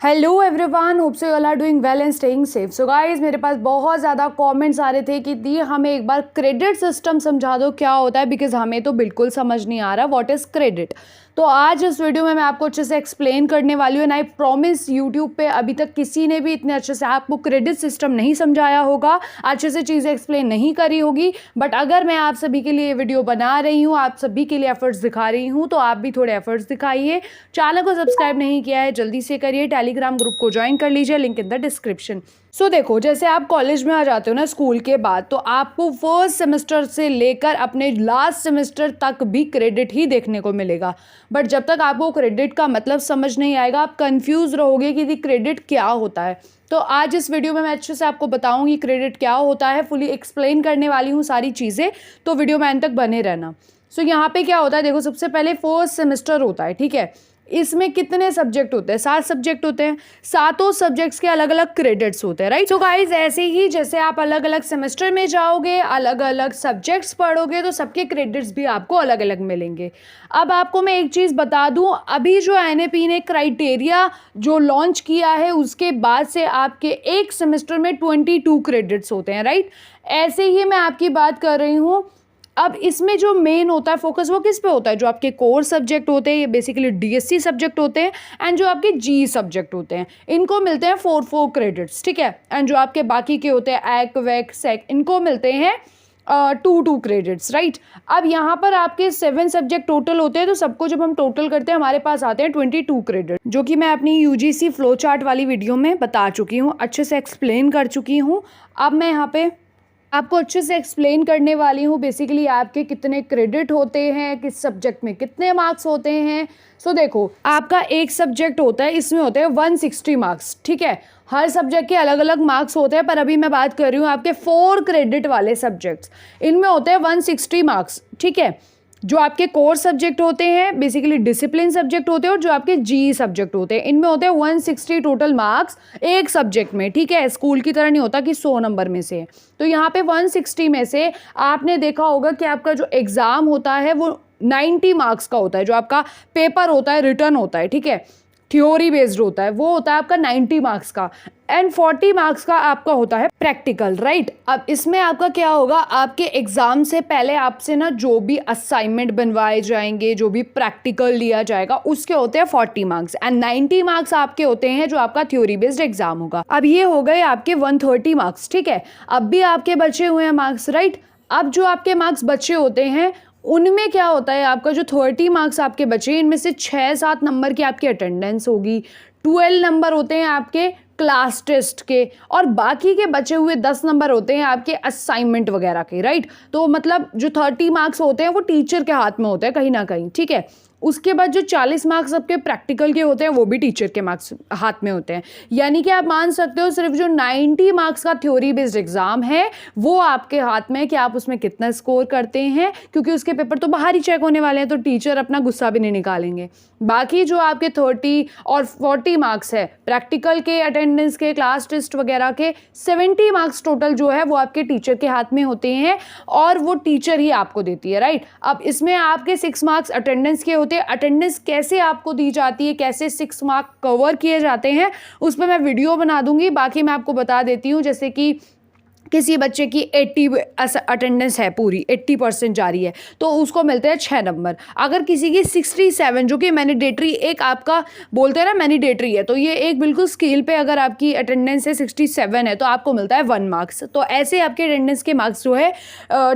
Hello everyone, hope so you all are doing well and staying safe. So guys, मेरे पास बहुत ज़्यादा comments आ रहे थे कि दी हमें एक बार क्रेडिट सिस्टम समझा दो क्या होता है, बिकॉज हमें तो बिल्कुल समझ नहीं आ रहा व्हाट इज़ क्रेडिट। तो आज इस वीडियो में मैं आपको अच्छे से एक्सप्लेन करने वाली हूँ। एंड आई प्रॉमिस, यूट्यूब पे अभी तक किसी ने भी इतने अच्छे से आपको क्रेडिट सिस्टम नहीं समझाया होगा, अच्छे से चीज़ें एक्सप्लेन नहीं करी होगी। बट अगर मैं आप सभी के लिए ये वीडियो बना रही हूँ, आप सभी के लिए एफर्ट्स दिखा रही हूँ, तो आप भी थोड़े एफर्ट्स दिखाइए। चैनल को सब्सक्राइब नहीं किया है जल्दी से करिए, टेलीग्राम ग्रुप को ज्वाइन कर लीजिए, लिंक इन द डिस्क्रिप्शन। सो देखो, जैसे आप कॉलेज में आ जाते हो ना स्कूल के बाद, तो आपको फर्स्ट सेमेस्टर से लेकर अपने लास्ट सेमेस्टर तक भी क्रेडिट ही देखने को मिलेगा। बट जब तक आपको क्रेडिट का मतलब समझ नहीं आएगा, आप कंफ्यूज रहोगे कि क्रेडिट क्या होता है। तो आज इस वीडियो में मैं अच्छे से आपको बताऊंगी क्रेडिट क्या होता है, फुली एक्सप्लेन करने वाली हूँ सारी चीज़ें, तो वीडियो में अंत तक बने रहना। सो यहाँ पे क्या होता है, देखो सबसे पहले फर्स्ट सेमेस्टर होता है, ठीक है। इसमें कितने सब्जेक्ट होते हैं? 7 सब्जेक्ट होते हैं। सातों सब्जेक्ट्स के अलग अलग क्रेडिट्स होते हैं, राइट। सो गाइज, ऐसे ही जैसे आप अलग अलग सेमेस्टर में जाओगे, अलग अलग सब्जेक्ट्स पढ़ोगे, तो सबके क्रेडिट्स भी आपको अलग अलग मिलेंगे। अब आपको मैं एक चीज़ बता दूं, अभी जो एनएपी ने क्राइटेरिया जो लॉन्च किया है, उसके बाद से आपके एक सेमेस्टर में 22 क्रेडिट्स होते हैं, राइट। ऐसे ही मैं आपकी बात कर रही हूँ। अब इसमें जो मेन होता है फोकस, वो किस पे होता है? जो आपके कोर सब्जेक्ट होते हैं, ये बेसिकली डीएससी सब्जेक्ट होते हैं, एंड जो आपके जी सब्जेक्ट होते हैं, इनको मिलते हैं 4 क्रेडिट्स, ठीक है। एंड जो आपके बाकी के होते हैं एक् वैक सेक, इनको मिलते हैं 2 क्रेडिट्स, राइट। अब यहाँ पर आपके 7 सब्जेक्ट टोटल होते हैं, तो सबको जब हम टोटल करते हैं हमारे पास आते हैं 22 क्रेडिट, जो कि मैं अपनी यूजीसी फ्लो चार्ट वाली वीडियो में बता चुकी हूँ, अच्छे से एक्सप्लेन कर चुकी हूँ। अब मैं यहाँ पे आपको अच्छे से एक्सप्लेन करने वाली हूँ बेसिकली आपके कितने क्रेडिट होते हैं, किस सब्जेक्ट में कितने मार्क्स होते हैं। सो देखो, आपका एक सब्जेक्ट होता है, इसमें होते हैं 160 मार्क्स, ठीक है। हर सब्जेक्ट के अलग अलग मार्क्स होते हैं, पर अभी मैं बात कर रही हूँ आपके 4 क्रेडिट वाले सब्जेक्ट्स, इनमें होते हैं 160 मार्क्स, ठीक है। जो आपके कोर सब्जेक्ट होते हैं बेसिकली डिसिप्लिन सब्जेक्ट होते हैं, और जो आपके जी सब्जेक्ट होते हैं, इनमें होते हैं 160 टोटल मार्क्स एक सब्जेक्ट में, ठीक है। स्कूल की तरह नहीं होता कि 100 नंबर में से। तो यहाँ पे 160 में से आपने देखा होगा कि आपका जो एग्ज़ाम होता है वो 90 मार्क्स का होता है। जो आपका पेपर होता है, रिटर्न होता है, ठीक है, थ्योरी बेस्ड होता है, वो होता है आपका 90 मार्क्स का, एंड 40 मार्क्स का आपका होता है प्रैक्टिकल, राइट। अब इसमें आपका क्या होगा, आपके एग्जाम से पहले आपसे ना जो भी असाइनमेंट बनवाए जाएंगे, जो भी प्रैक्टिकल लिया जाएगा, उसके होते हैं 40 मार्क्स, एंड 90 मार्क्स आपके होते हैं जो आपका थ्योरी बेस्ड एग्जाम होगा। अब ये हो गए आपके 130 मार्क्स, ठीक है। अब भी आपके बचे हुए हैं मार्क्स, राइट। अब जो आपके मार्क्स बचे होते हैं, उनमें क्या होता है, आपका जो 30 मार्क्स आपके बचे, इनमें से 6-7 नंबर की आपकी अटेंडेंस होगी, 12 नंबर होते हैं आपके क्लास टेस्ट के, और बाकी के बचे हुए 10 नंबर होते हैं आपके असाइनमेंट वगैरह के, राइट। तो मतलब जो 30 मार्क्स होते हैं वो टीचर के हाथ में होते हैं कहीं ना कहीं, ठीक है। उसके बाद जो 40 मार्क्स आपके प्रैक्टिकल के होते हैं, वो भी टीचर के मार्क्स हाथ में होते हैं। यानी कि आप मान सकते हो सिर्फ जो 90 मार्क्स का थ्योरी बेस्ड एग्जाम है, वो आपके हाथ में है कि आप उसमें कितना स्कोर करते हैं, क्योंकि उसके पेपर तो बाहर ही चेक होने वाले हैं, तो टीचर अपना गुस्सा भी नहीं निकालेंगे। बाकी जो आपके 30 और 40 मार्क्स है प्रैक्टिकल के, अटेंडेंस के, क्लास टेस्ट वगैरह के, 70 मार्क्स टोटल जो है वो आपके टीचर के हाथ में होते हैं, और वो टीचर ही आपको देती है, राइट। अब इसमें आपके 6 मार्क्स अटेंडेंस के होते हैं। अटेंडेंस कैसे आपको दी जाती है, कैसे 6 मार्क कवर किए जाते हैं, उस पर मैं वीडियो बना दूंगी। बाकी मैं आपको बता देती हूँ, जैसे कि किसी बच्चे की 80 अटेंडेंस है, पूरी 80% जा रही है, तो उसको मिलते हैं 6 नंबर। अगर किसी की 67, जो कि मैनिडेटरी, एक आपका बोलते हैं ना मैनिडेटरी है, तो ये एक बिल्कुल स्केल पे अगर आपकी अटेंडेंस है 67 है, तो आपको मिलता है 1 मार्क्स। तो ऐसे आपके अटेंडेंस के मार्क्स जो है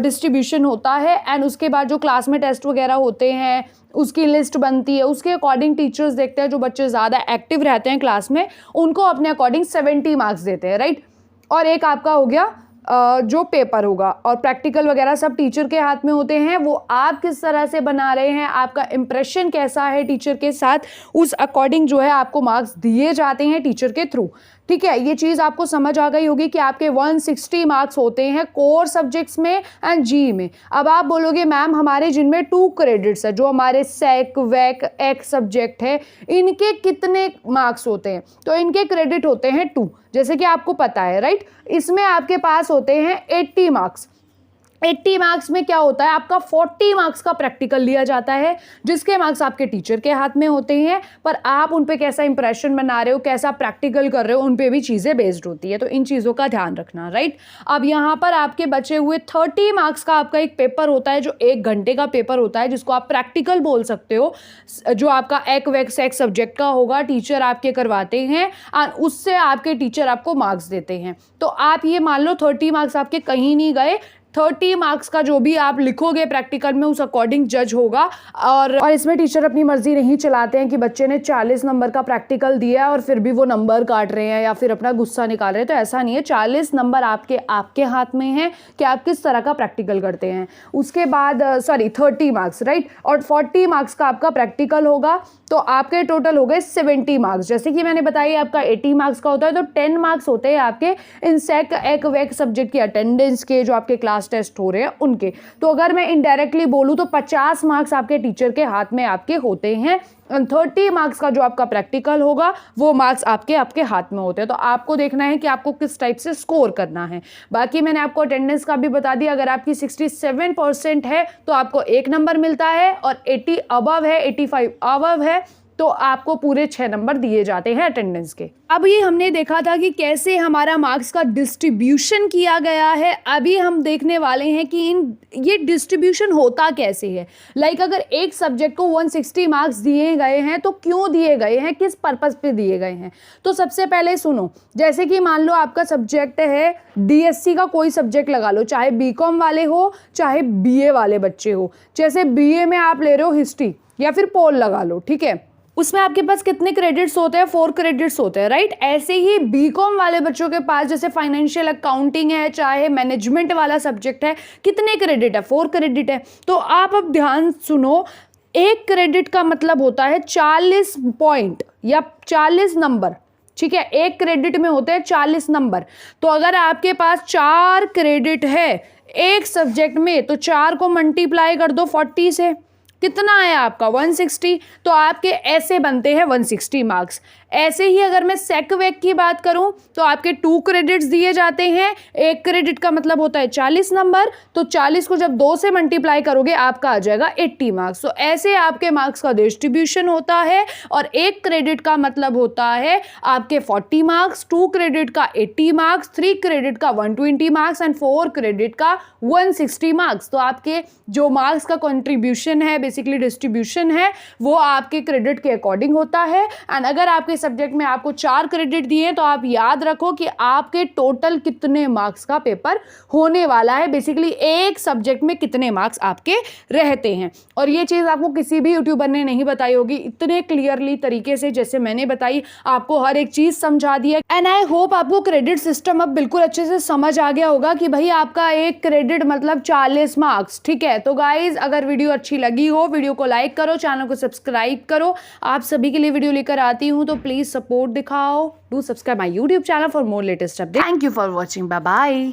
डिस्ट्रीब्यूशन होता है। एंड उसके बाद जो क्लास में टेस्ट वगैरह होते हैं, उसकी लिस्ट बनती है, उसके अकॉर्डिंग टीचर्स देखते हैं जो बच्चे ज़्यादा एक्टिव रहते हैं क्लास में, उनको अपने अकॉर्डिंग 70 मार्क्स देते हैं, राइट। और एक आपका हो गया जो पेपर होगा, और प्रैक्टिकल वगैरह सब टीचर के हाथ में होते हैं। वो आप किस तरह से बना रहे हैं, आपका इंप्रेशन कैसा है टीचर के साथ, उस अकॉर्डिंग जो है आपको मार्क्स दिए जाते हैं टीचर के थ्रू, ठीक है। ये चीज़ आपको समझ आ गई होगी कि आपके 160 मार्क्स होते हैं कोर सब्जेक्ट्स में एंड जी में। अब आप बोलोगे मैम हमारे जिनमें 2 क्रेडिट्स है, जो हमारे सेक वैक एक सब्जेक्ट है, इनके कितने मार्क्स होते हैं? तो इनके क्रेडिट होते हैं 2, जैसे कि आपको पता है, राइट। इसमें आपके पास होते हैं 80 मार्क्स। 80 मार्क्स में क्या होता है, आपका 40 मार्क्स का प्रैक्टिकल लिया जाता है, जिसके मार्क्स आपके टीचर के हाथ में होते हैं, पर आप उन पे कैसा इंप्रेशन बना रहे हो, कैसा प्रैक्टिकल कर रहे हो, उन पे भी चीज़ें बेस्ड होती है। तो इन चीज़ों का ध्यान रखना, राइट। अब यहाँ पर आपके बचे हुए 30 मार्क्स का आपका एक पेपर होता है, जो 1 घंटे का पेपर होता है, जिसको आप प्रैक्टिकल बोल सकते हो, जो आपका एक सब्जेक्ट का होगा, टीचर आपके करवाते हैं और उससे आपके टीचर आपको मार्क्स देते हैं। तो आप ये मान लो 30 मार्क्स आपके कहीं नहीं गए, 30 मार्क्स का जो भी आप लिखोगे प्रैक्टिकल में उस अकॉर्डिंग जज होगा। और इसमें टीचर अपनी मर्जी नहीं चलाते हैं कि बच्चे ने 40 नंबर का प्रैक्टिकल दिया है और फिर भी वो नंबर काट रहे हैं या फिर अपना गुस्सा निकाल रहे हैं। तो ऐसा नहीं है, 40 नंबर आपके हाथ में है कि आप किस तरह का प्रैक्टिकल करते हैं। उसके बाद 30 मार्क्स, राइट, और 40 मार्क्स का आपका प्रैक्टिकल होगा, तो आपके टोटल हो गए 70 मार्क्स। जैसे कि मैंने बताया आपका 80 मार्क्स का होता है, तो 10 मार्क्स होते हैं आपके इन एक सब्जेक्ट की अटेंडेंस के, जो आपके क्लास टेस्ट हो रहे हैं उनके। तो अगर मैं इनडायरेक्टली बोलूं तो 50 मार्क्स आपके टीचर के हाथ में आपके होते हैं, 30 मार्क्स का जो आपका प्रैक्टिकल होगा वो मार्क्स आपके हाथ में होते हैं। तो आपको देखना है कि आपको किस टाइप से स्कोर करना है। बाकी मैंने आपको अटेंडेंस का भी बता दिया, अगर आपकी 67% है तो आपको 1 नंबर मिलता है, और 80 अबव है, 85 अबव है तो आपको पूरे 6 नंबर दिए जाते हैं अटेंडेंस के। अब ये हमने देखा था कि कैसे हमारा मार्क्स का डिस्ट्रीब्यूशन किया गया है। अभी हम देखने वाले हैं कि ये डिस्ट्रीब्यूशन होता कैसे है। लाइक अगर एक सब्जेक्ट को 160 मार्क्स दिए गए हैं तो क्यों दिए गए हैं, किस पर्पस पे दिए गए हैं। तो सबसे पहले सुनो, जैसे कि मान लो आपका सब्जेक्ट है DSC का कोई सब्जेक्ट लगा लो, चाहे BCom वाले हो चाहे BA वाले बच्चे हो। जैसे BA में आप ले रहे हो हिस्ट्री या फिर पोल लगा लो, ठीक है, उसमें आपके पास कितने क्रेडिट्स होते हैं, 4 क्रेडिट्स होते हैं, राइट। ऐसे ही BCom वाले बच्चों के पास जैसे फाइनेंशियल अकाउंटिंग है, चाहे मैनेजमेंट वाला सब्जेक्ट है, कितने क्रेडिट है, 4 क्रेडिट है। तो आप अब ध्यान सुनो, 1 क्रेडिट का मतलब होता है 40 पॉइंट या 40 नंबर, ठीक है। 1 क्रेडिट में होते हैं 40 नंबर। तो अगर आपके पास 4 क्रेडिट है एक सब्जेक्ट में, तो 4 को मल्टीप्लाई कर दो 40 से, कितना है आपका 160। तो आपके ऐसे बनते हैं 160 मार्क्स। ऐसे ही अगर मैं सेक-वेक की बात करूं तो आपके 2 क्रेडिट्स दिए जाते हैं। 1 क्रेडिट का मतलब होता है 40 नंबर, तो 40 को जब 2 से मल्टीप्लाई करोगे आपका आ जाएगा 80 मार्क्स। तो ऐसे आपके मार्क्स का डिस्ट्रीब्यूशन होता है। और 1 क्रेडिट का मतलब होता है आपके 40 मार्क्स, 2 क्रेडिट का 80 मार्क्स, 3 क्रेडिट का 120 मार्क्स एंड 4 क्रेडिट का 160 मार्क्स। तो आपके जो मार्क्स का कंट्रीब्यूशन है, बेसिकली डिस्ट्रीब्यूशन है, वो आपके क्रेडिट के अकॉर्डिंग होता है। एंड अगर आपके सब्जेक्ट में आपको 4 क्रेडिट दिए तो आप याद रखो कि आपके टोटल कितने मार्क्स का पेपर होने वाला है, बेसिकली एक सब्जेक्ट में कितने मार्क्स आपके रहते हैं। और ये चीज़ आपको किसी भी यूट्यूबर ने नहीं बताई होगी इतने क्लियरली तरीके से जैसे मैंने बताई, आपको हर एक चीज़ समझा दिया। एंड आई होप आपको क्रेडिट सिस्टम अब बिल्कुल अच्छे से समझ आ गया होगा कि भाई आपका 1 क्रेडिट मतलब 40 मार्क्स, ठीक है। तो गाइज अगर वीडियो अच्छी लगी हो, वीडियो को लाइक करो, चैनल को सब्सक्राइब करो। आप सभी के लिए वीडियो लेकर आती हूँ, तो प्लीज सपोर्ट दिखाओ। Do subscribe my YouTube channel for more latest update. Thank you for watching, bye bye.